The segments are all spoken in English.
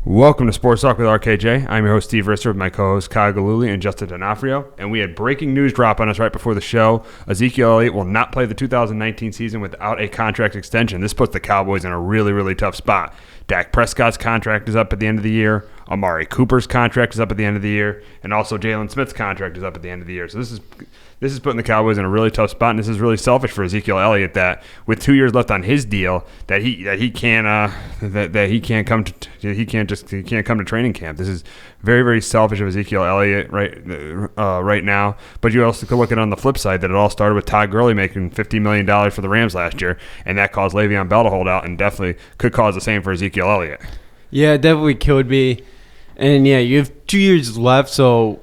Welcome to Sports Talk with RKJ. I'm your host, Steve Risser, with my co-hosts Kyle Galuli and Justin D'Onofrio. And we had breaking news drop on us right before the show. Ezekiel Elliott will not play the 2019 season without a contract extension. This puts the Cowboys in a really, really tough spot. Dak Prescott's contract is up at the end of the year. Amari Cooper's contract is up at the end of the year. And also Jalen Smith's contract is up at the end of the year. So this is putting the Cowboys in a really tough spot, and this is really selfish for Ezekiel Elliott that with 2 years left on his deal that he can't come to training camp. This is very, very selfish of Ezekiel Elliott right now. But you also could look at it on the flip side that it all started with Todd Gurley making $50 million for the Rams last year, and that caused Le'Veon Bell to hold out, and definitely could cause the same for Ezekiel Elliott. Yeah, it definitely could be. And yeah, you have 2 years left, so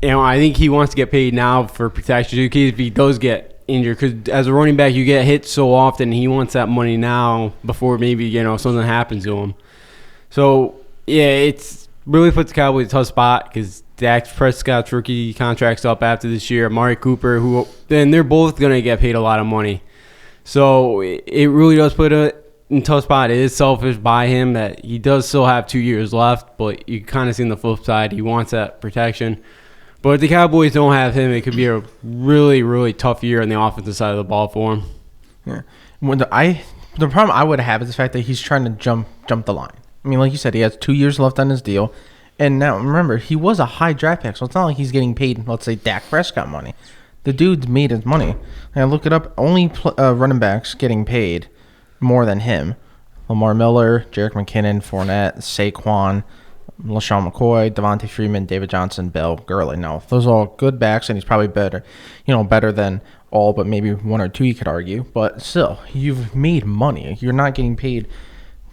I think he wants to get paid now for protection in case if he does get injured. Because as a running back, you get hit so often. He wants that money now before maybe something happens to him. So yeah, it's really puts the Cowboys in a tough spot because Dak Prescott's rookie contract's up after this year. Amari Cooper, then they're both gonna get paid a lot of money. So it really does put it in a tough spot. It is selfish by him that he does still have 2 years left, but you kind of see on the flip side he wants that protection. But if the Cowboys don't have him, it could be a really, really tough year on the offensive side of the ball for him. Yeah. The problem I would have is the fact that he's trying to jump the line. I mean, like you said, he has 2 years left on his deal. And now, remember, he was a high draft pick, so it's not like he's getting paid, let's say, Dak Prescott money. The dude's made his money. And I look it up, only running backs getting paid more than him. Lamar Miller, Jerick McKinnon, Fournette, Saquon, LaShawn McCoy, Devontae Freeman, David Johnson, Bell, Gurley. Now, those are all good backs, and he's probably better than all but maybe one or two, you could argue. But still, you've made money. You're not getting paid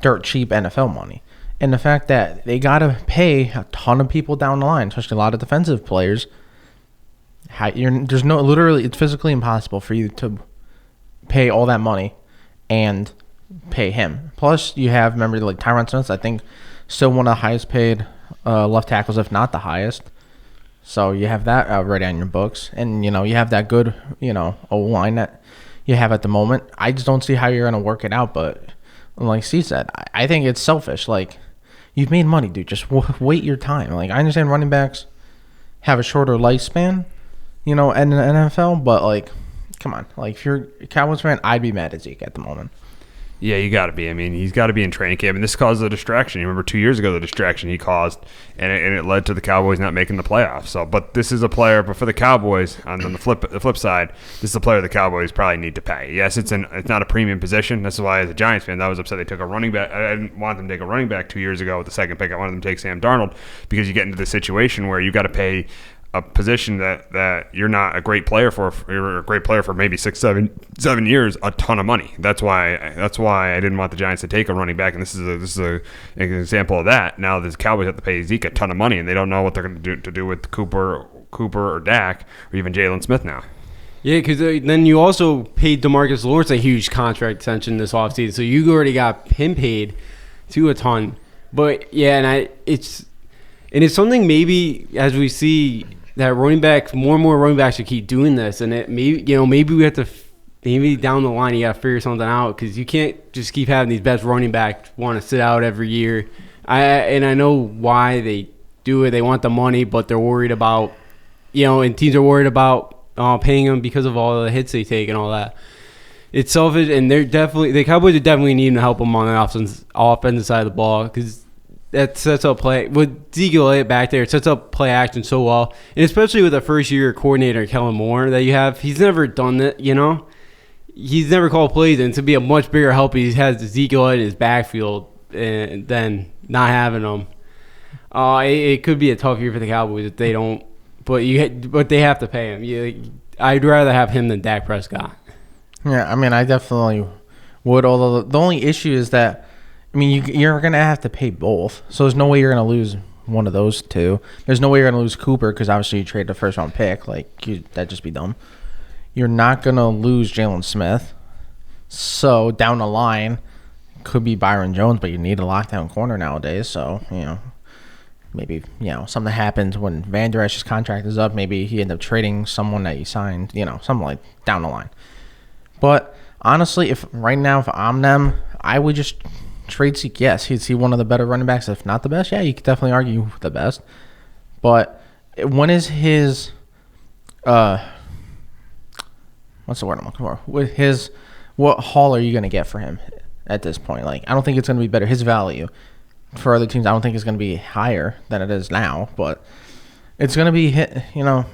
dirt cheap NFL money. And the fact that they got to pay a ton of people down the line, especially a lot of defensive players, it's physically impossible for you to pay all that money and pay him. Plus, you have, remember, like Tyron Smith, I think, still one of the highest paid left tackles, if not the highest. So you have that already on your books. And, you have that good, O-line that you have at the moment. I just don't see how you're going to work it out. But like Steve said, I think it's selfish. Like, you've made money, dude. Just wait your time. Like, I understand running backs have a shorter lifespan, in the NFL. But, like, come on. Like, if you're a Cowboys fan, I'd be mad at Zeke at the moment. Yeah, you got to be. I mean, he's got to be in training camp, and this caused a distraction. You remember 2 years ago the distraction he caused, and it led to the Cowboys not making the playoffs. So, but this is a player, but for the Cowboys, on the flip side, this is a player the Cowboys probably need to pay. Yes, it's not a premium position. That's why, as a Giants fan, I was upset they took a running back. I didn't want them to take a running back 2 years ago with the second pick. I wanted them to take Sam Darnold because you get into the situation where you got to pay a position that you're not a great player for. You're a great player for maybe 7 years, a ton of money. That's why I didn't want the Giants to take a running back, and this is an example of that. Now the Cowboys have to pay Zeke a ton of money, and they don't know what they're going to do with Cooper or Dak or even Jalen Smith now. Yeah, because then you also paid DeMarcus Lawrence a huge contract extension this offseason, so you already got him paid to a ton. But yeah, it's something maybe as we see that more and more running backs should keep doing this, and maybe we have to maybe down the line you got to figure something out because you can't just keep having these best running backs want to sit out every year. I know why they do it. They want the money, but they're worried about and teams are worried about paying them because of all the hits they take and all that. It's selfish, and the Cowboys are definitely needing to help them on the offensive side of the ball because that sets up play with Ezekiel Elliott back there. It sets up play action so well, and especially with the first-year coordinator Kellen Moore that you have. He's never done that, He's never called plays, and to be a much bigger help, he has Ezekiel Elliott in his backfield than not having him. It could be a tough year for the Cowboys if they don't, but they have to pay him. I'd rather have him than Dak Prescott. Yeah, I mean, I definitely would. Although the only issue is that, I mean, you're going to have to pay both. So there's no way you're going to lose one of those two. There's no way you're going to lose Cooper because obviously you traded the first-round pick. That'd just be dumb. You're not going to lose Jalen Smith. So down the line could be Byron Jones, but you need a lockdown corner nowadays. So, maybe, something happens when Van Der Esch's contract is up. Maybe he ended up trading someone that he signed, something like down the line. But honestly, if I'm them, I would just trade Zeke, yes. Is he one of the better running backs, if not the best? Yeah, you could definitely argue the best. But when is his what's the word I'm looking for? What haul are you going to get for him at this point? Like, I don't think it's going to be better. His value for other teams, I don't think it's going to be higher than it is now. But it's going to be hit or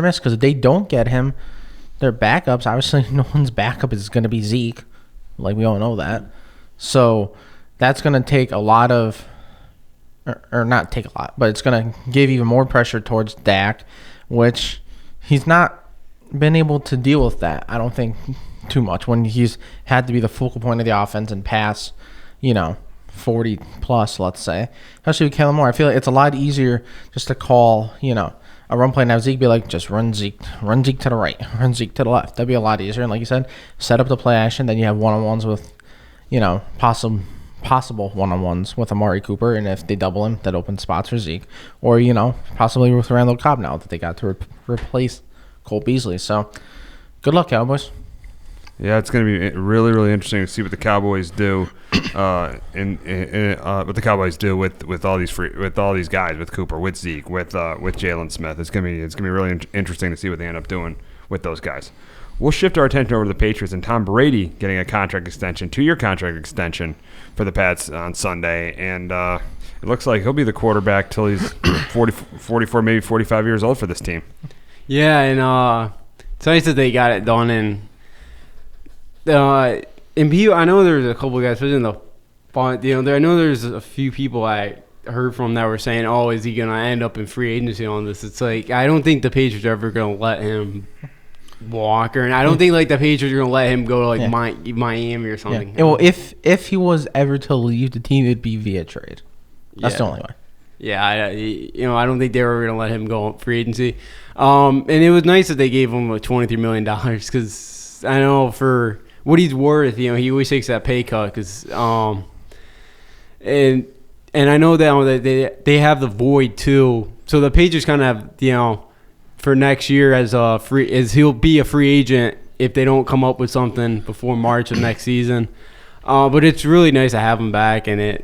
miss, because if they don't get him, their backups, obviously no one's backup is going to be Zeke. Like, we all know that. So that's going to take a lot of, or not take a lot, but it's going to give even more pressure towards Dak, which he's not been able to deal with that, I don't think, too much, when he's had to be the focal point of the offense and pass, 40 plus, let's say. Especially with Kellen Moore. I feel like it's a lot easier just to call, a run play and have Zeke be like, just run Zeke to the right, run Zeke to the left. That'd be a lot easier. And like you said, set up the play action, then you have one-on-ones with, possible one-on-ones with Amari Cooper, and if they double him, that opens spots for Zeke. Or, possibly with Randall Cobb now that they got to replace Cole Beasley. So, good luck, Cowboys. Yeah, it's going to be really, really interesting to see what the Cowboys do, what the Cowboys do with all these guys, with Cooper, with Zeke, with Jalen Smith. It's going to be really interesting to see what they end up doing with those guys. We'll shift our attention over to the Patriots and Tom Brady getting a contract extension, 2-year contract extension for the Pats on Sunday, and it looks like he'll be the quarterback till he's 44, maybe 45 years old for this team. Yeah, and it's nice that they got it done. And people, I know there's a couple of guys, especially in the font, I know there's a few people I heard from that were saying, "Oh, is he gonna end up in free agency on this?" It's like, I don't think the Patriots are ever gonna let him walk, and I don't think like the Patriots are gonna let him go to like Miami or something. Yeah. Well, if he was ever to leave the team, it'd be via trade. That's the only way. Yeah, I don't think they were going to let him go on free agency. And it was nice that they gave him $23 million, because I know for what he's worth, he always takes that pay cut. And I know that they have the void too. So the Patriots kind of have, for next year as he'll be a free agent if they don't come up with something before March of next season. But it's really nice to have him back, and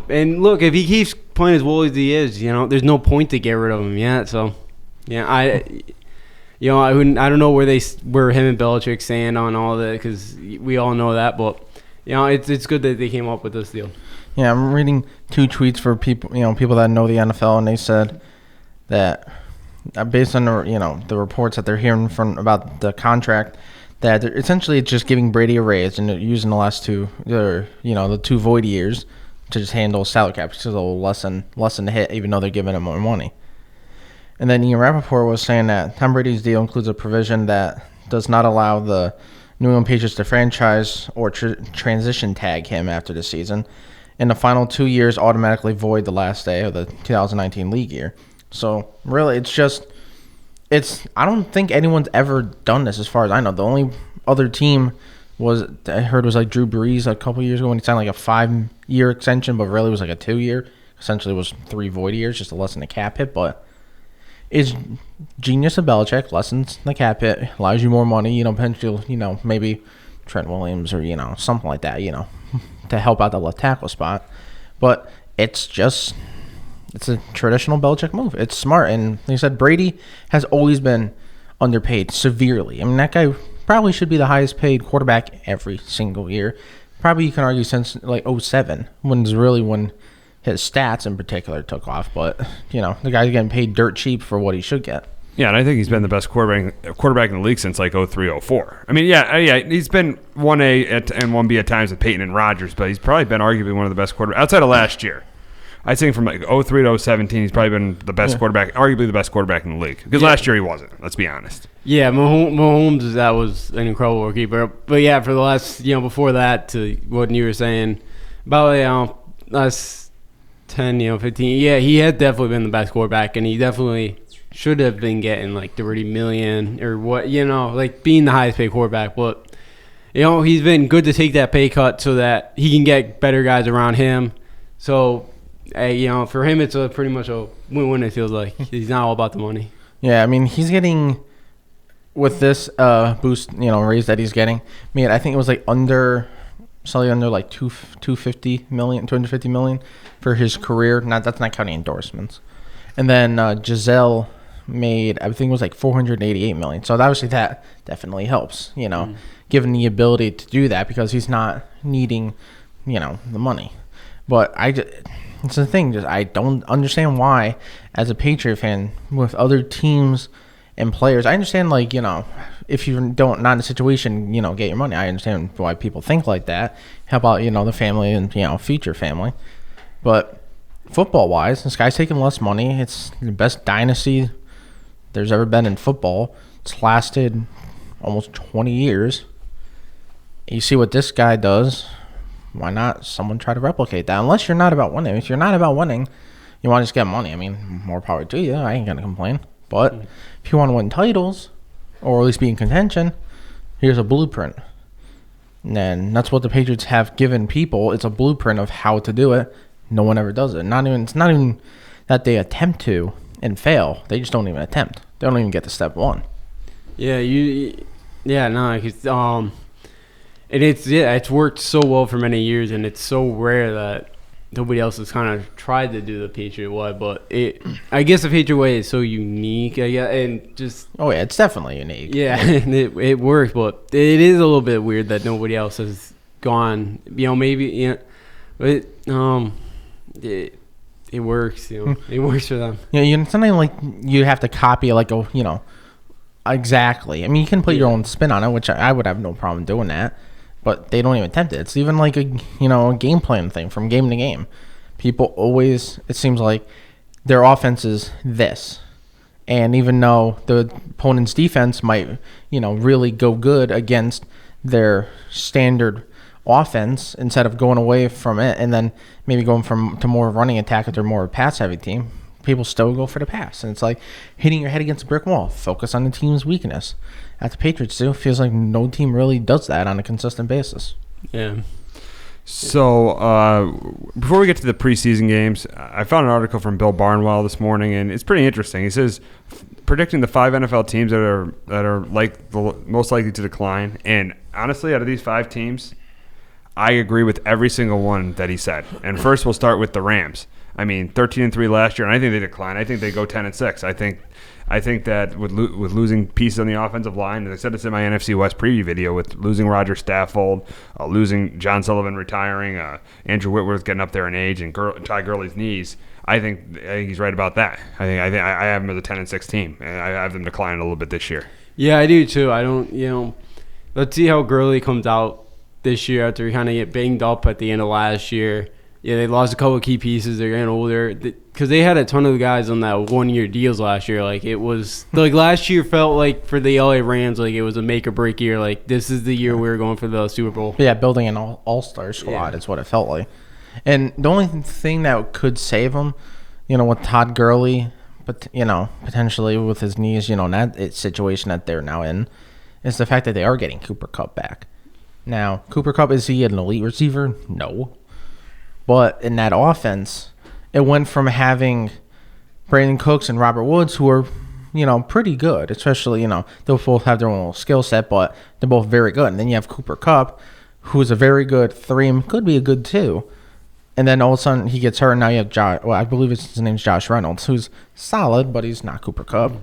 and look, if he keeps playing as well as he is, there's no point to get rid of him yet. So, yeah, I don't know where him and Belichick stand on all that, because we all know that. But it's good that they came up with this deal. Yeah, I'm reading 2 tweets for people, people that know the NFL, and they said that based on the reports that they're hearing from about the contract, that they're essentially just giving Brady a raise and using the last the 2 void years to just handle salary cap, because it'll lessen the hit, even though they're giving him more money. And then Ian Rappaport was saying that Tom Brady's deal includes a provision that does not allow the New England Patriots to franchise or transition tag him after the season, and the final 2 years automatically void the last day of the 2019 league year. So really, I don't think anyone's ever done this, as far as I know. The only other team I heard was like Drew Brees a couple years ago, when he signed like a 5-year extension, but really was like a 2-year. Essentially it was 3 void years just to lessen the cap hit. But it's genius of Belichick, lessens the cap hit, allows you more money, potentially, maybe Trent Williams or, something like that, to help out the left tackle spot. But it's a traditional Belichick move. It's smart. And like I said, Brady has always been underpaid severely. I mean, that guy probably should be the highest paid quarterback every single year. Probably you can argue since like 2007, when his stats in particular took off. But, the guy's getting paid dirt cheap for what he should get. Yeah, and I think he's been the best quarterback in the league since like 2003, 2004. I mean, yeah, he's been 1A and 1B at times with Peyton and Rodgers, but he's probably been arguably one of the best quarterbacks outside of last year. I'd say from like 2003 to 2017, he's probably been the best quarterback, arguably the best quarterback in the league. Because last year he wasn't, let's be honest. Yeah, Mahomes, that was an incredible rookie. But yeah, for the last, before that, to what you were saying, about last 10, 15, yeah, he had definitely been the best quarterback, and he definitely should have been getting like $30 million or what, like being the highest paid quarterback. But, he's been good to take that pay cut so that he can get better guys around him. So, for him, it's pretty much a win-win, it feels like. He's not all about the money. Yeah, I mean, he's getting, with this boost, raise that he's getting, I think it was like under slightly under like 250 million for his career. That's not counting endorsements. And then Giselle made, I think it was like 488 million. So obviously that definitely helps, given the ability to do that because he's not needing, the money. But it's the thing, I don't understand why, as a Patriot fan, with other teams and players, I understand, like, if you're not in a situation, get your money. I understand why people think like that. How about, the family and, future family. But football-wise, this guy's taking less money. It's the best dynasty there's ever been in football. It's lasted almost 20 years. You see what this guy does. Why not someone try to replicate that? Unless you're not about winning. If you're not about winning, you want to just get money. I mean, more power to you. I ain't going to complain. But if you want to win titles, or at least be in contention, here's a blueprint. And that's what the Patriots have given people. It's a blueprint of how to do it. No one ever does it. It's not even that they attempt to and fail. They just don't even attempt. They don't even get to step one. Yeah, it's worked so well for many years, and it's so rare that nobody else has kind of tried to do the Patriot way. But I guess the Patriot way is so unique, and just it's definitely unique. Yeah, and it works, but it is a little bit weird that nobody else has gone. But it works. It works for them. It's not even like you have to copy exactly. I mean, you can put your own spin on it, which I would have no problem doing that. But they don't even attempt it. It's even like a game plan thing from game to game. People always, it seems like their offense is this. And even though the opponent's defense might, really go good against their standard offense instead of going away from it and then maybe going to more running attack if they're more a pass-heavy team, people still go for the pass. And it's like hitting your head against a brick wall. Focus on the team's weakness. At the Patriots do, feels like no team really does that on a consistent basis. Yeah. So before we get to the preseason games, I found an article from Bill Barnwell this morning, and it's pretty interesting. He says predicting the 5 NFL teams that are like the most likely to decline. And honestly, out of these 5 teams, I agree with every single one that he said. And first, we'll start with the Rams. I mean, 13-3 last year, and I think they decline. I think they go 10-6. I think that with losing pieces on the offensive line, and I said this in my NFC West preview video, with losing Roger Stafford, losing John Sullivan retiring, Andrew Whitworth getting up there in age, and Ty Gurley's knees, I think he's right about that. I have them as a 10-6 team, and I have them declining a little bit this year. Yeah, I do too. I don't. Let's see how Gurley comes out this year after he kind of get banged up at the end of last year. Yeah, they lost a couple of key pieces. They're getting older because they had a ton of guys on that 1-year deals last year. Like, it was like last year felt like for the LA Rams, like it was a make or break year. Like, this is the year we were going for the Super Bowl. Yeah, building an all-star squad is what it felt like. And the only thing that could save them, with Todd Gurley, but potentially with his knees, in that situation that they're now in, is the fact that they are getting Cooper Kupp back. Now, Cooper Kupp, is he an elite receiver? No. But in that offense, it went from having Brandon Cooks and Robert Woods, who are, pretty good. Especially, they'll both have their own little skill set, but they're both very good. And then you have Cooper Kupp, who's a very good 3, and could be a good 2. And then all of a sudden he gets hurt, and now you have I believe his name's Josh Reynolds, who's solid, but he's not Cooper Kupp.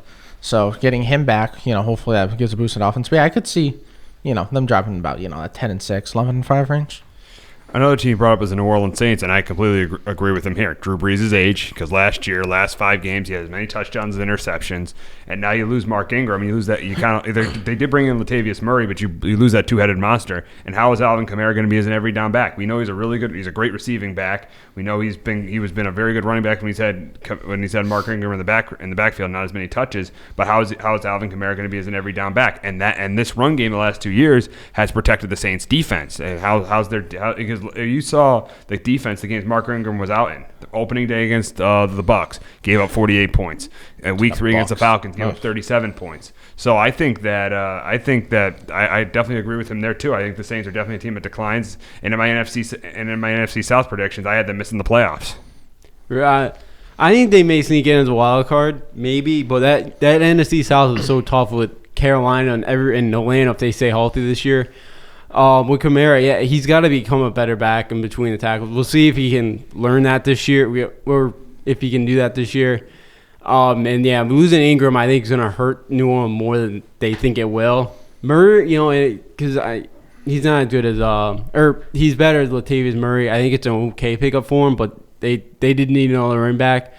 So getting him back, hopefully that gives a boost in offense. But yeah, I could see, them dropping about, a 10-6, 11-5 range. Another team brought up is the New Orleans Saints, and I completely agree with him here. Drew Brees' age, because last 5 games, he had as many touchdowns as interceptions, and now you lose Mark Ingram. You lose that. They did bring in Latavius Murray, but you lose that 2-headed monster. And how is Alvin Kamara going to be as an every down back? We know he's a great receiving back. We know he's been a very good running back when he's had Mark Ingram in the backfield, not as many touches. But how is Alvin Kamara going to be as an every down back? And this run game the last 2 years has protected the Saints defense. And because you saw the defense, the games Mark Ingram was out in. The opening day against the Bucks, gave up 48 points. And week 3 against the Falcons, gave up 37 points. So I think that I definitely agree with him there too. I think the Saints are definitely a team that declines. And in my NFC South predictions, I had them missing the playoffs. Right. I think they may sneak in as a wild card, maybe. But that NFC South is so tough with Carolina and Atlanta if they stay healthy this year. With Kamara, yeah, he's got to become a better back in between the tackles. We'll see if he can learn that this year, or if he can do that this year. And yeah, losing Ingram, I think, is going to hurt New Orleans more than they think it will. Murray, because he's not as good as or he's better than Latavius Murray. I think it's an okay pickup for him, but they did need another running back.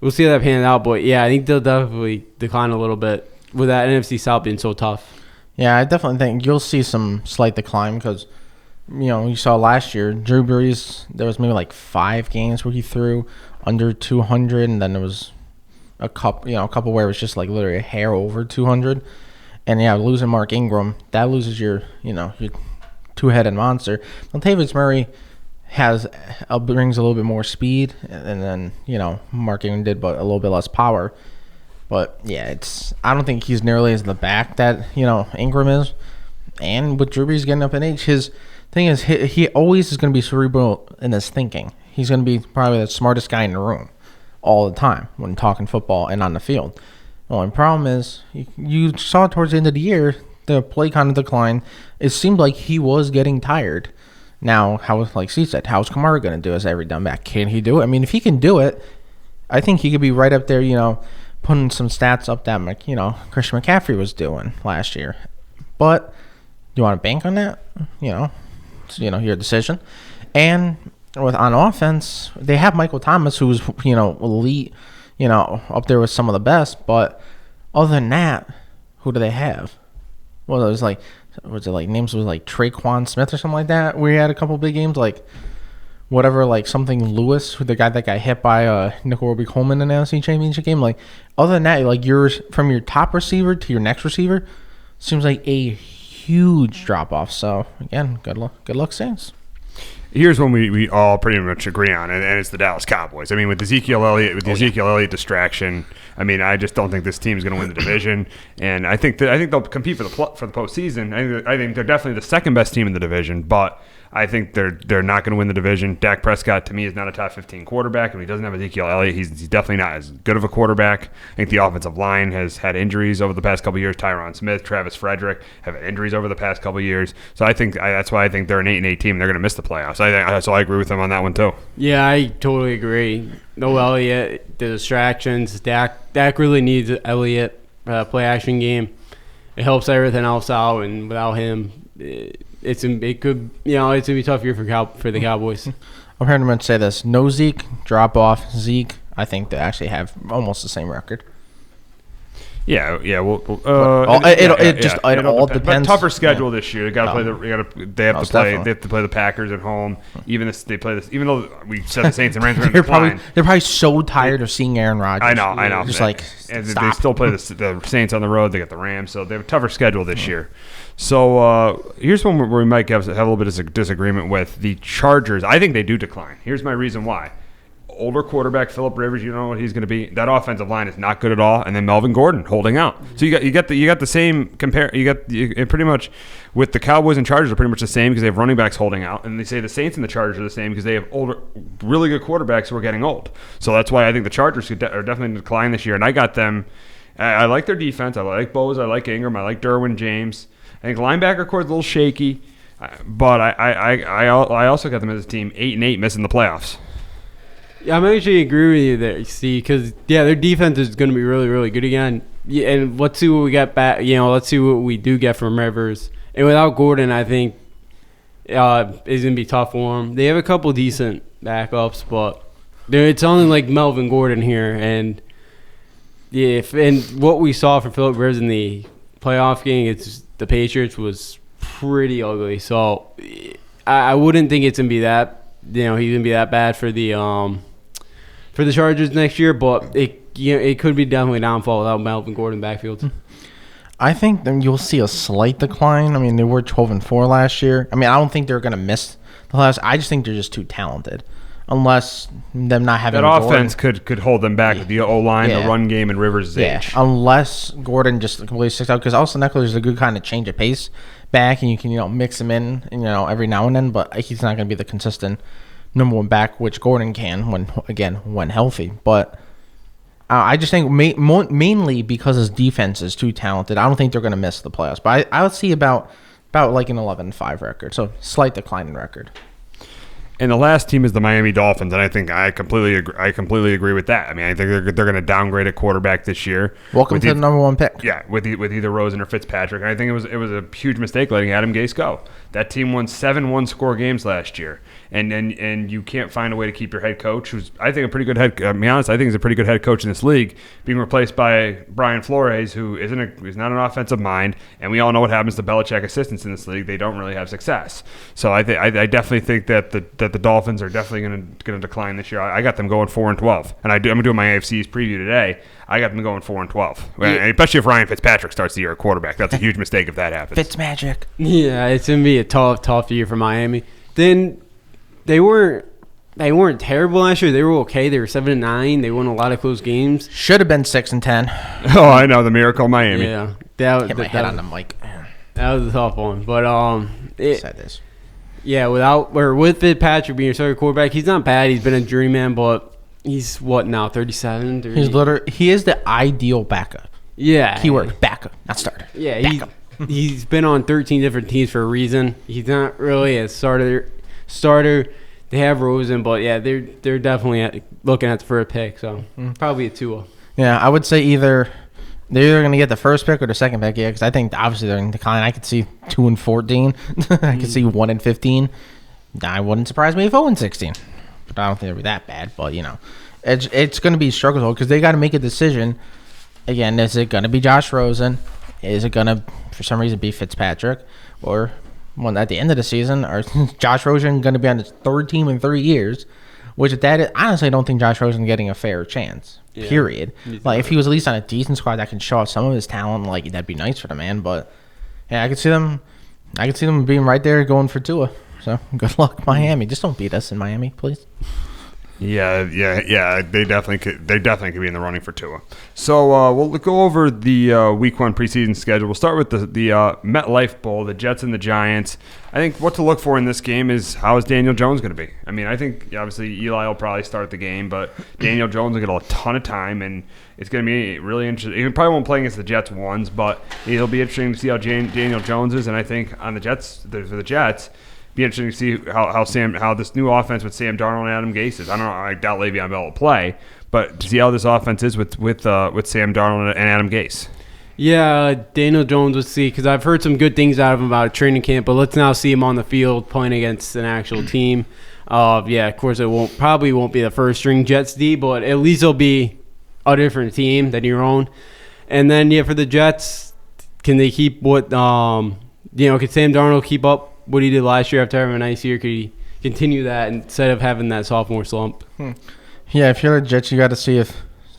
We'll see how that pans out, but yeah, I think they'll definitely decline a little bit with that NFC South being so tough. Yeah, I definitely think you'll see some slight decline because, you saw last year, Drew Brees, there was maybe like 5 games where he threw under 200, and then there was a couple where it was just like literally a hair over 200. And yeah, losing Mark Ingram, that loses your two-headed monster. Latavius Murray brings a little bit more speed, and then Mark Ingram did, but a little bit less power. But yeah, I don't think he's nearly as the back that Ingram is. And with Drew Brees getting up in age, his thing is he always is going to be cerebral in his thinking. He's going to be probably the smartest guy in the room all the time when talking football and on the field. The only problem is you saw towards the end of the year the play kind of decline. It seemed like he was getting tired. Now, like Steve said, how's Kamara going to do as every down back? Can he do it? I mean, if he can do it, I think he could be right up there, putting some stats up that Christian McCaffrey was doing last year. But do you want to bank on that? It's, your decision. And on offense, they have Michael Thomas, who's elite, up there with some of the best. But other than that, who do they have? Well, it was names was like Traquan Smith or something like that. We had a couple big games like something Lewis, the guy that got hit by Nickel Roby Coleman in the NFC Championship game. Like, other than that, like from your top receiver to your next receiver, seems like a huge drop off. So again, good luck, Saints. Here's one we all pretty much agree on, and it's the Dallas Cowboys. I mean, with Ezekiel Elliott distraction, I mean, I just don't think this team is going to win the division, and I think they'll compete for the postseason. I think they're definitely the second best team in the division, but I think they're not going to win the division. Dak Prescott, to me, is not a top 15 quarterback, and he doesn't have Ezekiel Elliott. He's definitely not as good of a quarterback. I think the offensive line has had injuries over the past couple of years. Tyron Smith, Travis Frederick have had injuries over the past couple of years. So that's why I think they're an 8-8 team. They're going to miss the playoffs. So I agree with them on that one too. Yeah, I totally agree. No Elliott, the distractions. Dak really needs Elliott play action game. It helps everything else out, and without him, it's gonna be a tough year for the Cowboys. I'm hearing him say this: no Zeke, drop off. Zeke, I think they actually have almost the same record. Yeah. It all depends. But tougher schedule this year. They have to play the Packers at home. Even though we said the Saints and Rams are in decline. They're probably so tired of seeing Aaron Rodgers. I know. Just they still play the Saints on the road. They got the Rams, so they have a tougher schedule this year. So here's one where we might have a little bit of disagreement with the Chargers. I think they do decline. Here's my reason why. Older quarterback Phillip Rivers, you don't know what he's going to be. That offensive line is not good at all, and then Melvin Gordon holding out. So you got the same compare. You pretty much with the Cowboys and Chargers are pretty much the same because they have running backs holding out, and they say the Saints and the Chargers are the same because they have older, really good quarterbacks who are getting old. So that's why I think the Chargers are definitely in decline this year, and I got them. I like their defense. I like Bose. I like Ingram. I like Derwin James. I think linebacker core is a little shaky, but I also got them as a team 8-8 missing the playoffs. Yeah, I'm actually agree with you there, see, because their defense is going to be really, really good again. Yeah, and let's see what we get back. Let's see what we do get from Rivers. And without Gordon, I think it's going to be tough for them. They have a couple decent backups, but it's only like Melvin Gordon here. And what we saw from Phillip Rivers in the playoff game, the Patriots was pretty ugly. So I wouldn't think it's going to be that. He's going to be that bad for the Chargers next year, but it could be definitely a downfall without Melvin Gordon backfield. I think then you'll see a slight decline. I mean, they were 12-4 last year. I mean, I don't think they're going to miss the playoffs. I just think they're just too talented. Unless them not having that offense could hold them back with the O-line, the run game, and Rivers' age. Unless Gordon just completely sticks out, because Austin Eckler is a good kind of change of pace back, and you can mix him in every now and then, but he's not going to be the consistent number one back, which Gordon can when healthy. But I just think mainly because his defense is too talented. I don't think they're going to miss the playoffs. But I would see about about like an 11-5 record. So slight decline in record. And the last team is the Miami Dolphins, and I think I completely agree with that. I mean, I think they're going to downgrade at quarterback this year. Welcome to the number one pick. Yeah, with either Rosen or Fitzpatrick. And I think it was a huge mistake letting Adam Gase go. That team won 7 one-score games last year, and you can't find a way to keep your head coach, who's I think a pretty good head. I mean, honest, I think he's a pretty good head coach in this league, being replaced by Brian Flores, who is not an offensive mind, and we all know what happens to Belichick assistants in this league. They don't really have success. So I definitely think that the Dolphins are definitely going to decline this year. I got them going 4-12, and I'm doing my AFC's preview today. I got them going 4-12, especially if Ryan Fitzpatrick starts the year at quarterback. That's a huge mistake if that happens. Fitzmagic. Yeah, it's gonna be a tough year for Miami. Then they weren't terrible last year. They were okay. They were 7-9. They won a lot of close games. Should have been 6-10. Oh, I know, the miracle Miami. Yeah, Hit my head on the mic. That was a tough one, but Said this. Yeah, with Fitzpatrick being your starting quarterback, he's not bad. He's been a journeyman, but he's what now, 37? 30? He is the ideal backup. Yeah. Keyword backup, not starter. Yeah, backup. He's been on 13 different teams for a reason. He's not really a starter. They have Rosen, but yeah, they're definitely looking at the first pick, so probably a Tua. Yeah, I would say they're either going to get the first pick or the second pick, yeah, because I think obviously they're in decline. I could see 2-14. I could see 1-15. That wouldn't surprise me if 0-16. But I don't think it'd be that bad. But, it's going to be struggle because they got to make a decision. Again, is it going to be Josh Rosen? Is it going to, for some reason, be Fitzpatrick? Or at the end of the season, or Josh Rosen going to be on his third team in 3 years? Which honestly, I don't think Josh Rosen getting a fair chance. Yeah. Period. Like if he was at least on a decent squad that can show off some of his talent, like that'd be nice for the man. But yeah, I could see them being right there going for Tua. So good luck, Miami. Just don't beat us in Miami, please. Yeah. They definitely could be in the running for Tua. So we'll go over the Week 1 preseason schedule. We'll start with the MetLife Bowl, the Jets and the Giants. I think what to look for in this game is how is Daniel Jones going to be? I mean, I think obviously Eli will probably start the game, but Daniel Jones will get a ton of time, and it's going to be really interesting. He probably won't play against the Jets ones, but it'll be interesting to see how Daniel Jones is. And I think on the Jets, for the Jets, be interesting to see how this new offense with Sam Darnold and Adam Gase is. I don't know. I doubt Le'Veon Bell will play, but to see how this offense is with Sam Darnold and Adam Gase. Yeah, Daniel Jones, let's see, because I've heard some good things out of him about training camp, but let's now see him on the field playing against an actual team. Yeah, of course, it probably won't be the first string Jets D, but at least it'll be a different team than your own. And then, yeah, for the Jets, can they keep can Sam Darnold keep up what he did last year after having a nice year? Could he continue that instead of having that sophomore slump? Yeah, if you're the Jets, you got to see if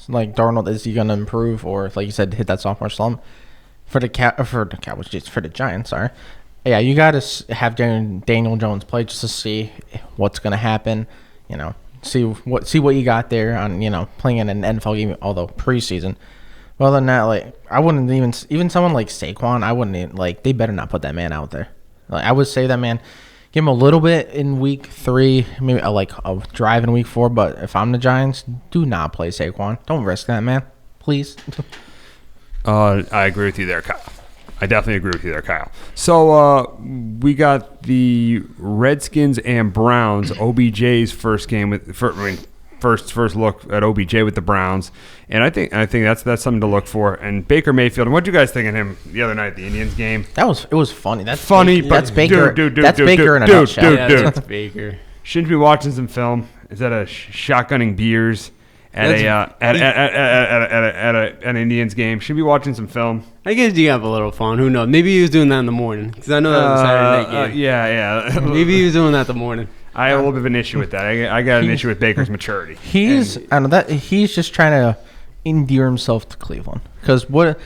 Darnold, is he going to improve, or like you said, hit that sophomore slump. For the Giants, sorry. Yeah, you got to have Daniel Jones play just to see what's going to happen. See what you got there on playing in an NFL game, although preseason. Well, other than that, I wouldn't even someone like Saquon, I wouldn't they better not put that man out there. I would say that man. Give him a little bit in week 3, maybe a drive in week 4. But if I'm the Giants, do not play Saquon. Don't risk that, man. Please. I agree with you there, Kyle. I definitely agree with you there, Kyle. So we got the Redskins and Browns. OBJ's first game first look at OBJ with the Browns, and I think that's something to look for. And Baker Mayfield. And what did you guys think of him the other night at the Indians game? It was funny. That's funny. That's Baker. That's Baker in a nutshell. That's Baker. Shouldn't be watching some film. Is that a shotgunning beers at an Indians game? Should be watching some film. I guess you have a little fun. Who knows? Maybe he was doing that in the morning because I know that was a Saturday night game. Yeah. Maybe he was doing that in the morning. I have a little bit of an issue with that. I got an issue with Baker's maturity. He's just trying to endear himself to Cleveland, because what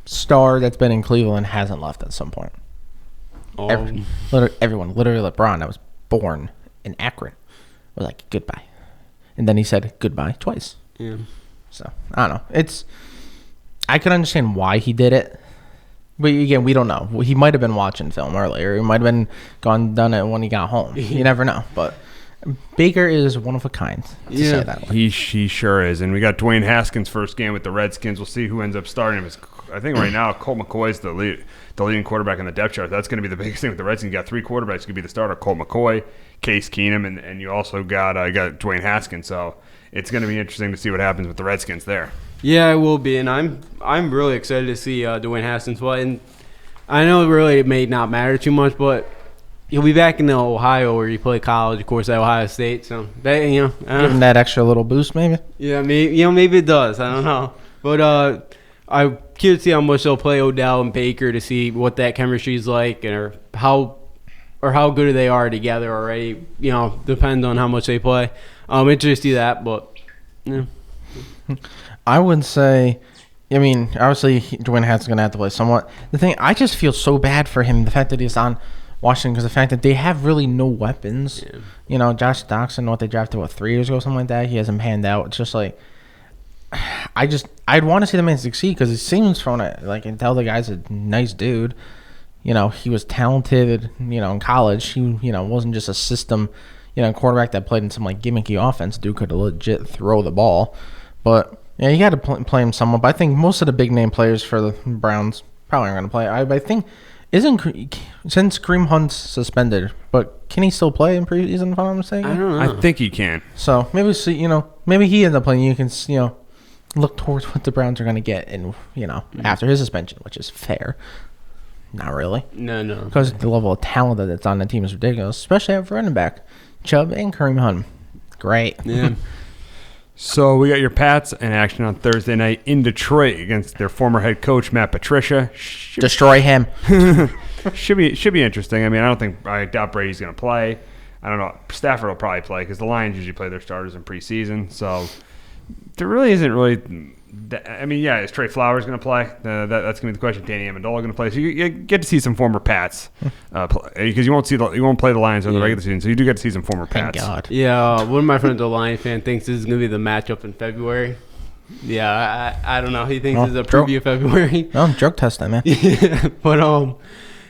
star that's been in Cleveland hasn't left at some point? Everyone, literally LeBron, that was born in Akron, was like goodbye, and then he said goodbye twice. Yeah. So I don't know. I can understand why he did it. But again, we don't know. He might have been watching film earlier. He might have been done it when he got home. You never know. But Baker is one of a kind, to say that way. He sure is. And we got Dwayne Haskins' first game with the Redskins. We'll see who ends up starting him. I think right now Colt McCoy's the leading quarterback in the depth chart. That's going to be the biggest thing with the Redskins. You got 3 quarterbacks could be the starter: Colt McCoy, Case Keenum, and you also got Dwayne Haskins. So it's going to be interesting to see what happens with the Redskins there. Yeah, it will be, and I'm really excited to see Dwayne Haskins play. And I know really it may not matter too much, but he'll be back in Ohio where he played college, of course, at Ohio State. So that, give him that extra little boost, maybe. Yeah, maybe it does. I don't know, but I'm curious to see how much they'll play Odell and Baker to see what that chemistry is like, or how good they are together already. Depends on how much they play. I'm interested to see that, but yeah. I would say, obviously Dwayne Haskins is going to have to play somewhat. The thing, I just feel so bad for him, the fact that he's on Washington, because the fact that they have really no weapons. Yeah. Josh Doxson, what they drafted, 3 years ago, something like that. He hasn't panned out. It's just like, I'd want to see the man succeed because it seems from it, and tell the guy's a nice dude. He was talented, in college. He, wasn't just a system, quarterback that played in some gimmicky offense. Dude could legit throw the ball. But yeah, you got to play him somewhat. But I think most of the big name players for the Browns probably aren't going to play. I think since Kareem Hunt's suspended, but can he still play in preseason? If I'm not mistaken, I don't know. I think he can. So maybe maybe he ends up playing. You can look towards what the Browns are going to get, and after his suspension, which is fair. Not really. No. Because the level of talent that's on the team is ridiculous, especially after running back Chubb and Kareem Hunt. Great. Yeah. So we got your Pats in action on Thursday night in Detroit against their former head coach Matt Patricia. Destroy him. Should be interesting. I doubt Brady's going to play. I don't know. Stafford will probably play because the Lions usually play their starters in preseason. So there really isn't really. Is Trey Flowers going to play? That's going to be the question. Danny Amendola going to play. So you get to see some former Pats because you won't play the Lions in the regular season. So you do get to see some former Pats. Thank God. Yeah, one of my friends, a Lions fan, thinks this is going to be the matchup in February. Yeah, I don't know. He thinks it's a preview of February. No, drug test that, man. Yeah, but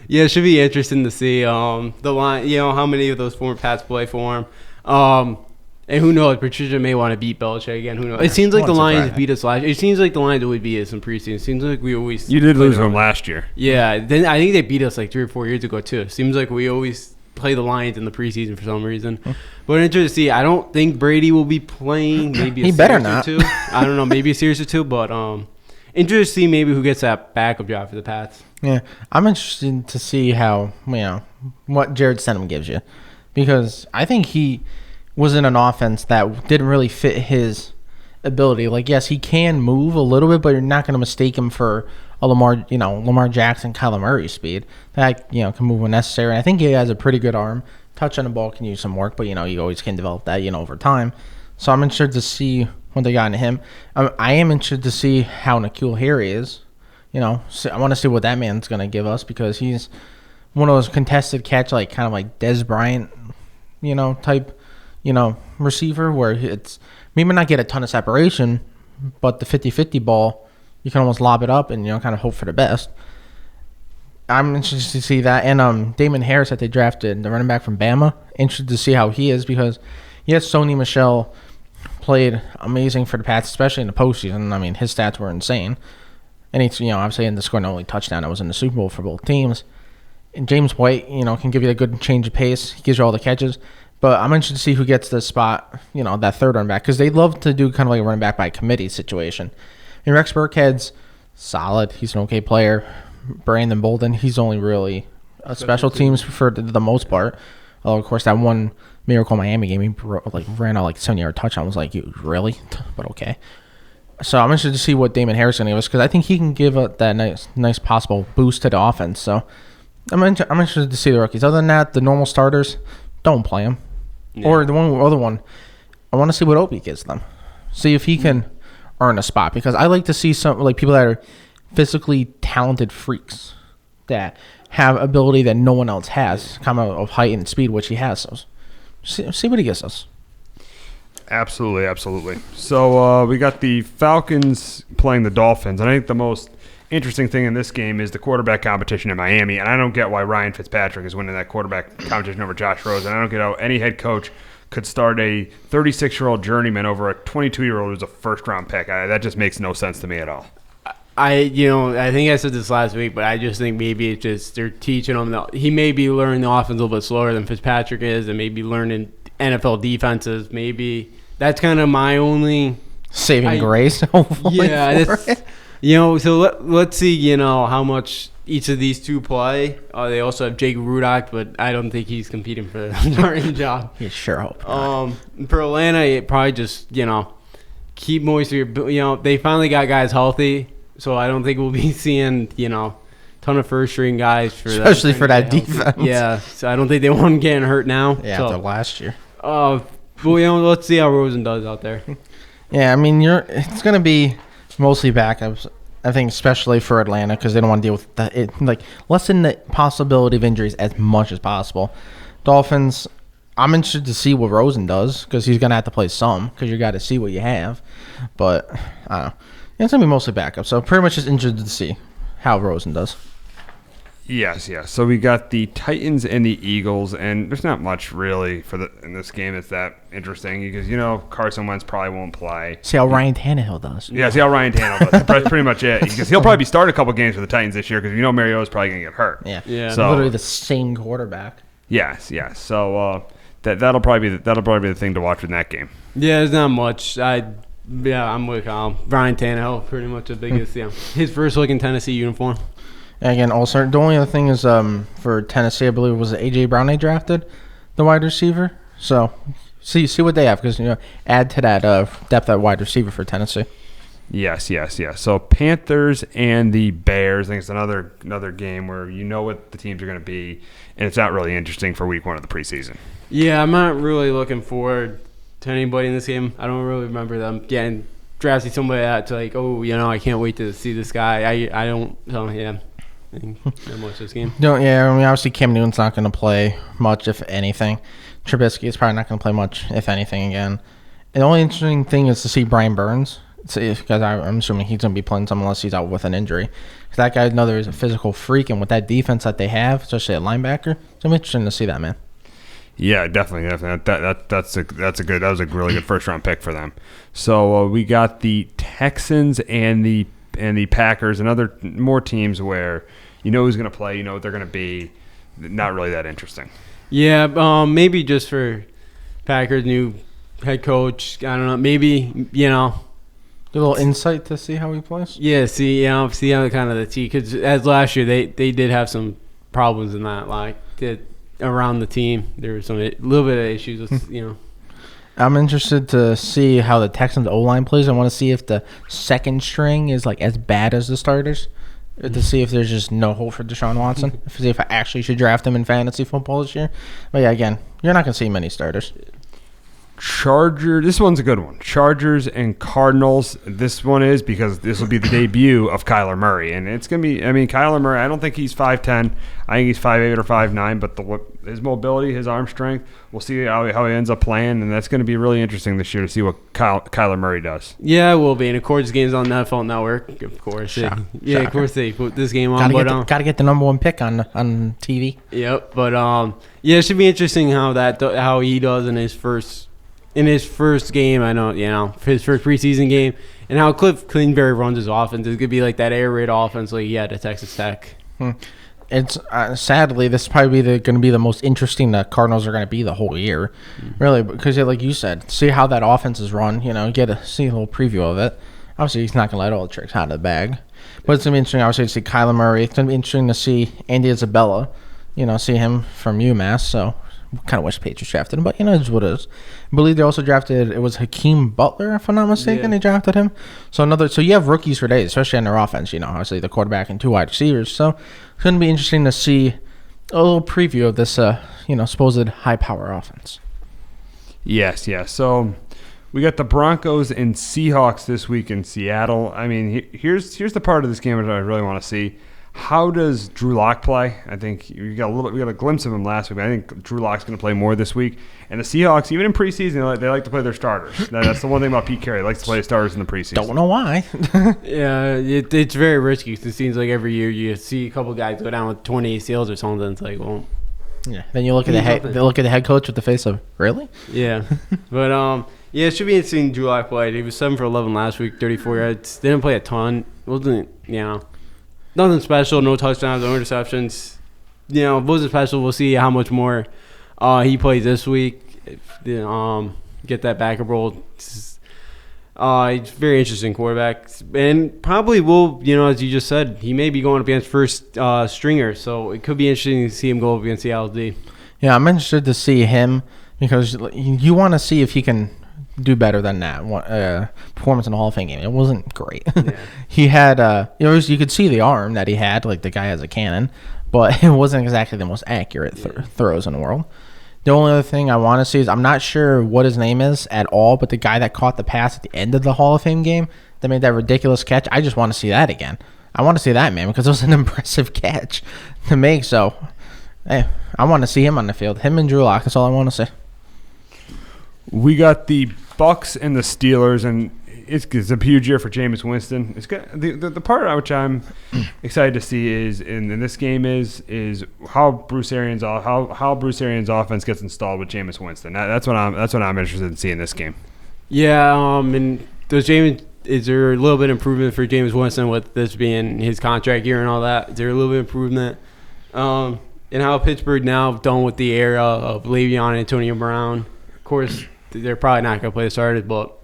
it should be interesting to see the line. How many of those former Pats play for him. And who knows? Patricia may want to beat Belichick again. Who knows? It seems like the Lions beat us last year. It seems like the Lions always beat us in preseason. It seems like we always. You did lose them last year. Yeah. Then I think they beat us 3 or 4 years ago too. It seems like we always play the Lions in the preseason for some reason. But interesting to see. I don't think Brady will be playing. Maybe he better not. Or two. I don't know. Maybe a series or two. But interesting to see maybe who gets that backup job for the Pats. Yeah, I'm interested to see how what Jared Stidham gives you, because I think he was in an offense that didn't really fit his ability. Yes, he can move a little bit, but you're not going to mistake him for a Lamar Jackson, Kyler Murray speed. That, can move when necessary. And I think he has a pretty good arm. Touch on the ball can use some work, but, you always can develop that, over time. So I'm interested to see what they got into him. I am interested to see how N'Keal Harry is. I want to see what that man's going to give us, because he's one of those contested catch, kind of like Dez Bryant, type receiver, where it's maybe not get a ton of separation, but the 50-50 ball, you can almost lob it up and kind of hope for the best. I'm interested to see that. And Damon Harris that they drafted, the running back from Bama, interested to see how he is, because yes, Sony Michel played amazing for the Pats, especially in the postseason. His stats were insane, and he's obviously in the scoring only touchdown that was in the Super Bowl for both teams. And James White, can give you a good change of pace. He gives you all the catches. But I'm interested to see who gets the spot, that third running back, because they love to do kind of like a running back by committee situation. And Rex Burkhead's solid. He's an okay player. Brandon Bolden, he's only really a special teams for the most part. Although, of course, that one Miracle Miami game, he ran out 7-yard touchdown. I was like, you really? But okay. So I'm interested to see what Damon Harris is going to give us, because I think he can give that nice possible boost to the offense. So I'm interested to see the rookies. Other than that, the normal starters, don't play them. Yeah. Or the other one, I want to see what Opie gives them. See if he can earn a spot, because I like to see some people that are physically talented freaks that have ability that no one else has, kind of height and speed, which he has. So see what he gives us. Absolutely. So we got the Falcons playing the Dolphins, and I think the most interesting thing in this game is the quarterback competition in Miami, and I don't get why Ryan Fitzpatrick is winning that quarterback competition over Josh Rosen. I don't get how any head coach could start a 36-year-old journeyman over a 22-year-old who's a first-round pick. That just makes no sense to me at all. I think I said this last week, but I just think maybe it's just they're teaching him that he may be learning the offense a little bit slower than Fitzpatrick is, and maybe learning NFL defenses. Maybe that's kind of my only saving grace. Hopefully, so let's see, how much each of these two play. They also have Jake Rudock, but I don't think he's competing for the starting job. You sure hope not. For Atlanta, it probably just keep moisture. They finally got guys healthy. So I don't think we'll be seeing, ton of first string guys especially for that defense. Yeah, so I don't think they want him getting hurt now. Yeah, so, after last year. But let's see how Rosen does out there. Yeah, I mean, it's gonna be mostly backups. I think, especially for Atlanta, because they don't want to deal with lessen the possibility of injuries as much as possible. Dolphins, I'm interested to see what Rosen does because he's gonna have to play some because you got to see what you have. But I don't know. It's going to be mostly backup, so pretty much just interested to see how Rosen does. Yes. So we got the Titans and the Eagles, and there's not much really in this game that's that interesting because, Carson Wentz probably won't play. See how Ryan Tannehill does. Yeah, see how Ryan Tannehill does. That's pretty much it because he'll probably start a couple games for the Titans this year because Mariota's probably going to get hurt. Yeah. So, literally the same quarterback. Yes. So that'll probably be the thing to watch in that game. Yeah, there's not much. I'm with Ryan Tannehill, pretty much the biggest. His first look in Tennessee uniform. And again, also the only other thing is for Tennessee, I believe it was AJ Brown they drafted, the wide receiver. So see what they have because add to that depth at wide receiver for Tennessee. Yes. So Panthers and the Bears. I think it's another game where what the teams are going to be, and it's not really interesting for week 1 of the preseason. Yeah, I'm not really looking forward to anybody in this game. I don't really remember them drafting somebody that's like, I can't wait to see this guy. I don't. So yeah, I think not much this game. No, yeah. I mean, obviously Cam Newton's not going to play much, if anything. Trubisky is probably not going to play much, if anything, again. And the only interesting thing is to see Brian Burns, because I'm assuming he's going to be playing some unless he's out with an injury. Because that guy, is a physical freak, and with that defense that they have, especially at linebacker, it's interesting to see that, man. Yeah, definitely. That was a really good first round pick for them. So we got the Texans and the Packers and other more teams where who's going to play, what they're going to be. Not really that interesting. Yeah, maybe just for Packers new head coach. I don't know. Maybe a little insight to see how he plays. Yeah, see how kind of the team because as last year they did have some problems in that around the team. There was a little bit of issues with, I'm interested to see how the Texans O-line plays. I want to see if the second string is as bad as the starters. To see if there's just no hope for Deshaun Watson. To see if I actually should draft him in fantasy football this year. But yeah, again, you're not going to see many starters. This one's a good one. Chargers and Cardinals. This one is because this will be the debut of Kyler Murray. And it's going to be, Kyler Murray, I don't think he's 5'10". I think he's 5'8" or 5'9", but his mobility, his arm strength, we'll see how he ends up playing. And that's going to be really interesting this year to see what Kyler Murray does. Yeah, it will be. And of course, the game's on the NFL Network, of course. Shocker. Of course they put this game on. Got to get the number one pick on TV. Yep. But, it should be interesting how he does in his first game. I know, his first preseason game, and how Cliff Kingsbury runs his offense. It's gonna be like that air raid offense like he had at Texas Tech. It's sadly this is probably going to be the most interesting the Cardinals are going to be the whole year, really, because like you said, see how that offense is run. Get to see a little preview of it. Obviously, he's not going to let all the tricks out of the bag, but it's going to be interesting. Obviously, to see Kyler Murray. It's going to be interesting to see Andy Isabella. See him from UMass. So. Kind of wish Patriots drafted him, but it's what it is. I believe they also drafted, it was Hakeem Butler, if I'm not mistaken. They drafted him. So you have rookies for days, especially on their offense. Obviously the quarterback and 2 wide receivers. So it's going to be interesting to see a little preview of this, supposed high power offense. Yes. So we got the Broncos and Seahawks this week in Seattle. Here's the part of this game that I really want to see. How does Drew Lock play? I think we got a glimpse of him last week. But I think Drew Lock's going to play more this week. And the Seahawks, even in preseason, they like to play their starters. That's the one thing about Pete Carey. He likes to play his starters in the preseason. Don't know why. Yeah, it's very risky. It seems like every year you see a couple guys go down with 20 ACLs or something. It's like, well, yeah. Then you look at the head coach with the face of really. Yeah, but Yeah, it should be interesting. July played. He was 7 for 11 last week, 34 yards. Didn't play a ton. Wasn't nothing special. No touchdowns, no interceptions. Wasn't special. We'll see how much more he plays this week. Get that back roll. He's a very interesting quarterback, and probably will. As you just said, he may be going up against first stringer, so it could be interesting to see him go up against the LD. Yeah, I'm interested to see him because you want to see if he can do better than that performance in the Hall of Fame game. It wasn't great. Yeah. He had, you could see the arm that he had, like the guy has a cannon, but it wasn't exactly the most accurate throws in the world. The only other thing I want to see is I'm not sure what his name is at all, but the guy that caught the pass at the end of the Hall of Fame game that made that ridiculous catch, I just want to see that again. I want to see that, man, because it was an impressive catch to make. So, hey, I want to see him on the field. Him and Drew Lock, that's all I want to see. We got the Bucks and the Steelers, and it's a huge year for Jameis Winston. It's good. The part which I'm excited to see is in this game is how Bruce Arians' offense gets installed with Jameis Winston. That's what I'm interested in seeing this game. Yeah, and is there a little bit of improvement for Jameis Winston with this being his contract year and all that? Is there a little bit of improvement? And how Pittsburgh now done with the era of Le'Veon and Antonio Brown? Of course, they're probably not going to play the starters, but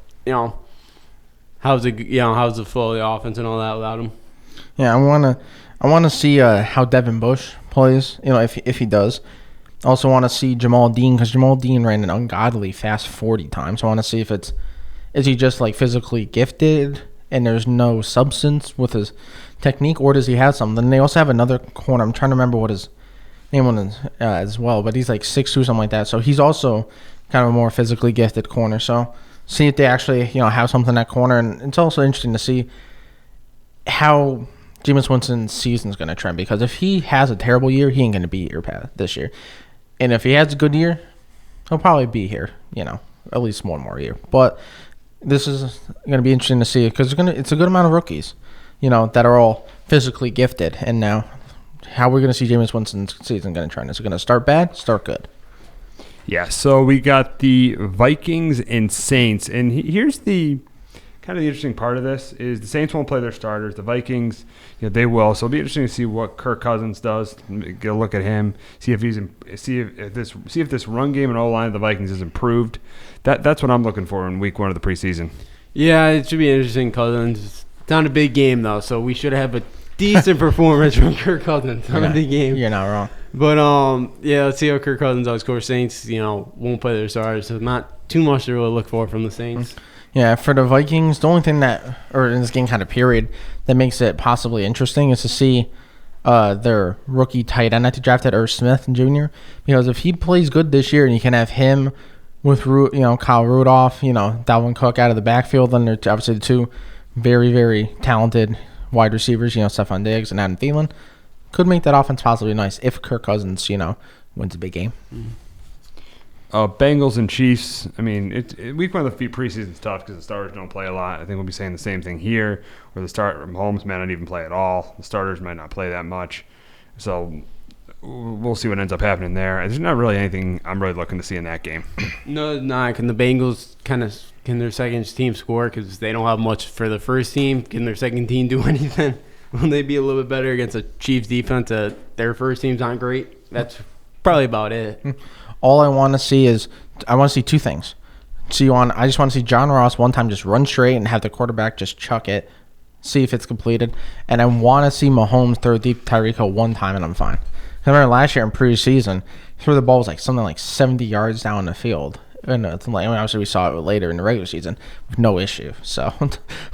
how's the flow of the offense and all that without him? Yeah, I wanna see how Devin Bush plays. If he does. I also want to see Jamal Dean because Jamal Dean ran an ungodly fast 40 times. I want to see if is he just like physically gifted and there's no substance with his technique, or does he have something? Then they also have another corner. I'm trying to remember what his name was as well, but he's like 6'2", something like that. So he's also kind of a more physically gifted corner. So see if they actually have something in that corner. And it's also interesting to see how Jameis Winston's season is going to trend, because if he has a terrible year, he ain't going to be here this year. And if he has a good year, he'll probably be here, at least one more year. But this is going to be interesting to see because it's a good amount of rookies, that are all physically gifted. And now how we're going to see Jameis Winston's season going to trend. Is it going to start bad, start good? Yeah, so we got the Vikings and Saints, and here's the kind of the interesting part of this is the Saints won't play their starters. The Vikings, they will. So it'll be interesting to see what Kirk Cousins does. Get a look at him, see if this run game and O-line of the Vikings is improved. That's what I'm looking for in week 1 of the preseason. Yeah, it should be interesting. Cousins, it's not a big game though, so we should have a decent performance from Kirk Cousins on a big game. You're not wrong. But let's see how Kirk Cousins does. Of course, Saints, won't play their starters, so not too much to really look for from the Saints. Yeah, for the Vikings, the only thing in this game kind of period, that makes it possibly interesting is to see their rookie tight end that they drafted, Irv Smith Jr. Because if he plays good this year and you can have him with Kyle Rudolph, Dalvin Cook out of the backfield, then they're obviously the two very, very talented wide receivers, Stephon Diggs and Adam Thielen, could make that offense possibly nice if Kirk Cousins, wins a big game. Bengals and Chiefs. I mean, week 1 of the preseason is tough because the starters don't play a lot. I think we'll be saying the same thing here, where Mahomes may not even play at all. The starters might not play that much. So we'll see what ends up happening there. There's not really anything I'm really looking to see in that game. No, not. Can the Bengals can their second team score because they don't have much for the first team? Can their second team do anything? Will they be a little bit better against a Chiefs defense that their first team's not great? That's probably about it. All I want to see is I want to see two things. I just want to see John Ross one time just run straight and have the quarterback just chuck it, see if it's completed. And I want to see Mahomes throw deep Tyreek Hill one time and I'm fine. I remember last year in preseason, he threw the ball was something like 70 yards down the field. And obviously we saw it later in the regular season with no issue. So,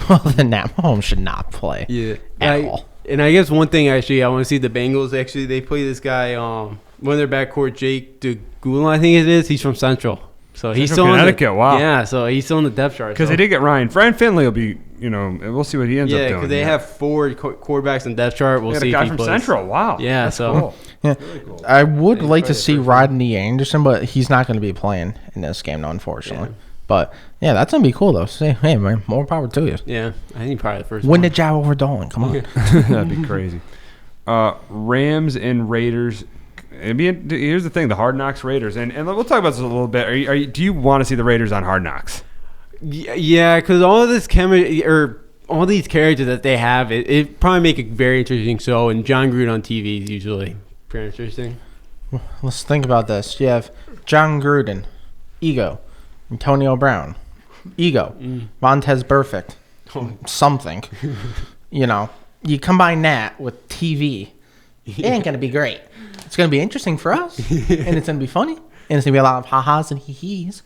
other than that, Mahomes should not play at all. And I guess one thing, actually, I want to see the Bengals. Actually, they play this guy, one of their backcourt, Jake DeGulan, I think it is. He's from Central. So he's still in Connecticut. Wow. Yeah, so he's still in the depth chart. Because they did get Ryan Finley will be, we'll see what he ends up doing. Yeah, because they have 4 quarterbacks in depth chart. We'll see if he plays. A guy from Central. Wow. Yeah, that's so cool. Yeah, really cool. I would like to see Rodney Anderson, but he's not going to be playing in this game, unfortunately. Yeah. But yeah, that's gonna be cool though. Say, hey man, more power to you. Yeah, I think probably the first. Win the job over Dolan. Come on, that'd be crazy. Rams and Raiders. Here's the thing: the Hard Knocks Raiders, and we'll talk about this a little bit. Do you want to see the Raiders on Hard Knocks? Yeah, because all of this chemistry or all these characters that they have, it probably make it very interesting show. And John Gruden on TV is usually pretty interesting. Let's think about this. You have John Gruden, ego. Antonio Brown, ego. Montez Burfict, something. You combine that with TV, it ain't going to be great. It's going to be interesting for us, and it's going to be funny, and it's going to be a lot of ha-has and hee-hees.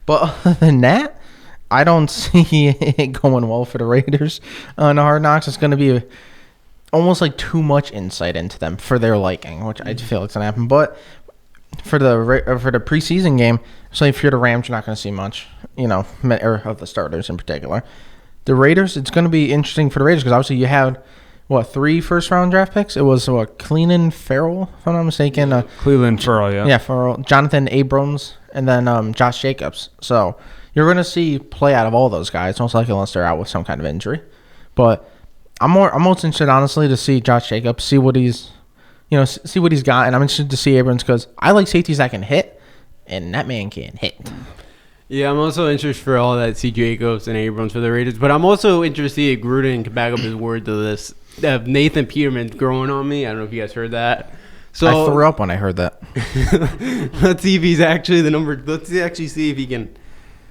But other than that, I don't see it going well for the Raiders on Hard Knocks. It's going to be almost like too much insight into them for their liking, which I feel like it's going to happen. But for the preseason game, so if you're the Rams, you're not going to see much, or of the starters in particular. The Raiders, it's going to be interesting for the Raiders because obviously you had, 3 first-round draft picks? It was, Cleveland Farrell, if I'm not mistaken. Cleveland Farrell, yeah. Yeah, Farrell. Jonathan Abrams, and then Josh Jacobs. So you're going to see play out of all those guys, most likely unless they're out with some kind of injury. But I'm most interested, honestly, to see Josh Jacobs, see what he's got, and I'm interested to see Abrams because I like safeties that can hit, and that man can hit. Yeah, I'm also interested for all that see Jacobs and Abrams for the Raiders, but I'm also interested if Gruden can back up his word to this. Nathan Peterman growing on me. I don't know if you guys heard that. So I threw up when I heard that. Let's see if he's actually the number. Let's actually see if he can.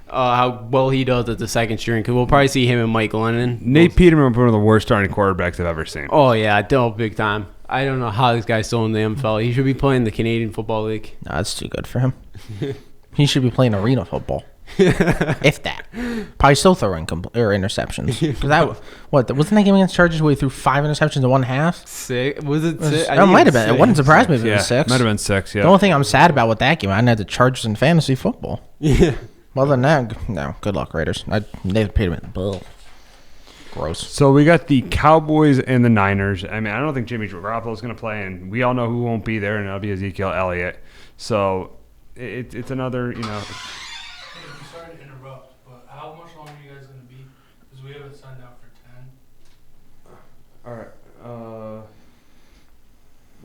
How well he does at the second string, because we'll probably see him and Mike Lennon. Nate Peterman was one of the worst starting quarterbacks I've ever seen. Oh, yeah, big time. I don't know how this guy's still in the NFL. He should be playing the Canadian Football League. No, that's too good for him. He should be playing arena football. If that. Probably still throwing interceptions. Wasn't that game against Chargers where he threw 5 interceptions in one half? 6? Was it 6? It might have been. It wouldn't surprise me if it was 6. Might have been 6, yeah. The only thing I'm sad about with that game, I didn't have the Chargers in fantasy football. Yeah. Other than that, no. Good luck, Raiders. Nathan Peterman. Ugh. Gross. So we got the Cowboys and the Niners. I mean, I don't think Jimmy Garoppolo is going to play, and we all know who won't be there, and that'll be Ezekiel Elliott. So it's another, Hey, I'm sorry to interrupt, but how much longer are you guys going to be? Because we have it signed out for 10. All right.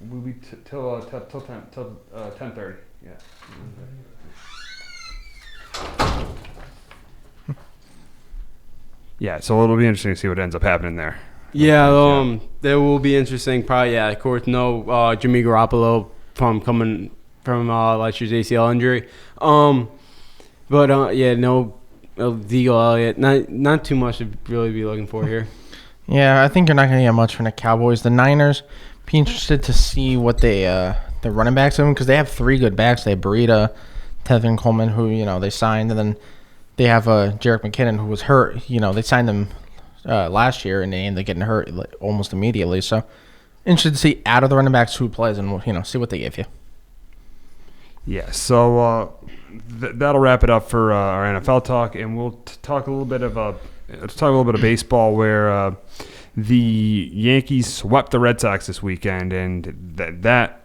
We'll be till 10:30. Yeah. Yeah, so it'll be interesting to see what ends up happening there. Yeah, that will be interesting. Probably, yeah. Of course, no Jimmy Garoppolo coming from last year's ACL injury. But yeah, no Ezekiel Elliott. Not too much to really be looking for here. Yeah, I think you're not going to get much from the Cowboys. The Niners, be interested to see what the running backs have, because they have 3 good backs. They have Breida, Tevin Coleman, who they signed, and then they have Jerick McKinnon, who was hurt. They signed him last year, and they ended up getting hurt almost immediately. So interested to see out of the running backs who plays, and see what they give you. Yeah, so that'll wrap it up for our NFL talk, and we'll talk a little bit of baseball, where the Yankees swept the Red Sox this weekend, and that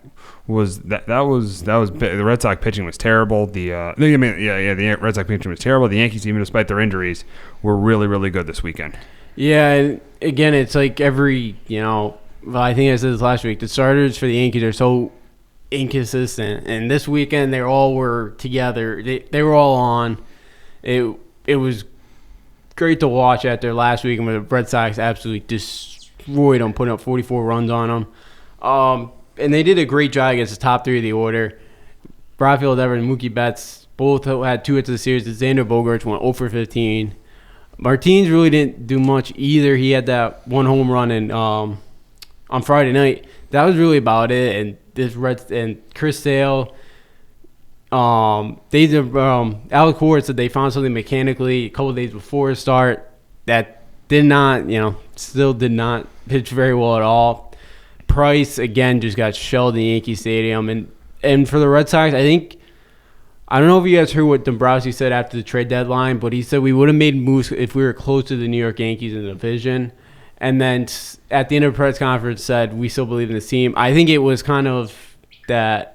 was the Red Sox pitching was terrible. The Red Sox pitching was terrible. The Yankees, even despite their injuries, were really, really good this weekend. Yeah, and again, it's like every I think I said this last week. The starters for the Yankees are so inconsistent, and this weekend they all were together. They were all on. It was great to watch after last weekend where the Red Sox absolutely destroyed them, putting up 44 runs on them. And they did a great job against the top 3 of the order. Rafael Devers and Mookie Betts both had 2 hits of the series. Xander Bogaerts went 0 for 15. Martins really didn't do much either. He had that 1 home run on Friday night. That was really about it. And Chris Sale, they did. Alec Ford said they found something mechanically a couple of days before the start that did not, still did not pitch very well at all. Price again just got shelled in Yankee Stadium, and for the Red Sox, I don't know if you guys heard what Dombrowski said after the trade deadline, but he said we would have made moves if we were close to the New York Yankees in the division. And then at the end of the press conference said we still believe in this team. I think it was kind of that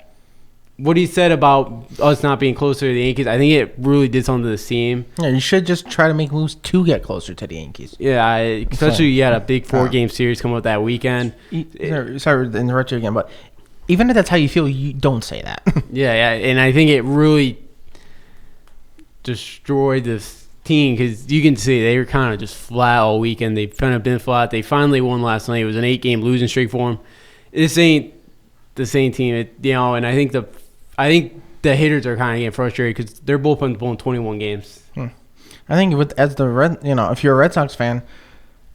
what he said about us not being closer to the Yankees. I think it really did something to this team. Yeah, you should just try to make moves to get closer to the Yankees. Yeah, especially you had a big 4-game series come out that weekend. Sorry to interrupt you again, but even if that's how you feel, you don't say that. Yeah, and I think it really destroyed this team because you can see they were kind of just flat all weekend. They've kind of been flat. They finally won last night. It was an 8-game losing streak for them. This ain't the same team, and I think the hitters are kind of getting frustrated because their bullpen's blown 21 games. I think if you're a Red Sox fan,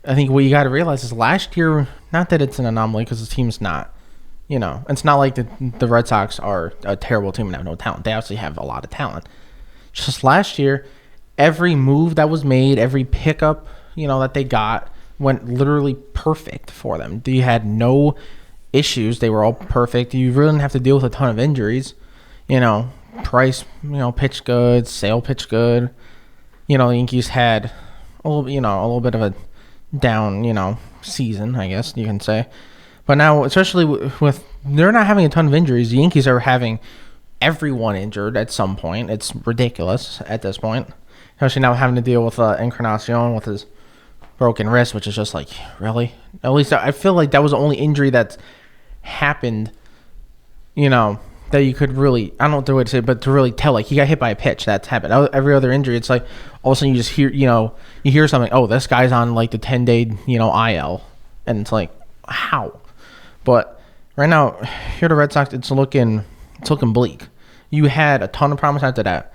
I think what you got to realize is last year, not that it's an anomaly because the team's not, it's not like the Red Sox are a terrible team and have no talent. They actually have a lot of talent. Just last year, every move that was made, every pickup, that they got went literally perfect for them. You had no issues. They were all perfect. You really didn't have to deal with a ton of injuries. Price, pitched good. Sale pitched good. The Yankees had a little bit of a down, season, I guess you can say. But now, especially with they're not having a ton of injuries, the Yankees are having everyone injured at some point. It's ridiculous at this point. Especially now having to deal with Encarnacion with his broken wrist, which is just like, really? At least I feel like that was the only injury that's happened, that you could really, I don't know what the way to say it, but to really tell, like, he got hit by a pitch. That's happened. Every other injury, it's like, all of a sudden you just hear, you hear something, oh, this guy's on, like, the 10-day, IL. And it's like, how? But right now, here the Red Sox, it's looking bleak. You had a ton of promise after that.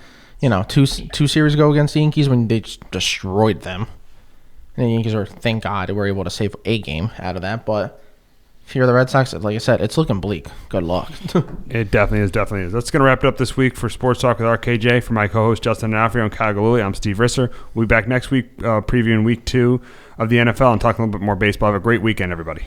Two series ago against the Yankees when they just destroyed them. And the Yankees thank God, were able to save a game out of that. But if you're the Red Sox, like I said, it's looking bleak. Good luck. It definitely is. That's going to wrap it up this week for Sports Talk with RKJ. For my co-host Justin D'Onofrio and Kyle Galuli, I'm Steve Risser. We'll be back next week previewing Week 2 of the NFL and talking a little bit more baseball. Have a great weekend, everybody.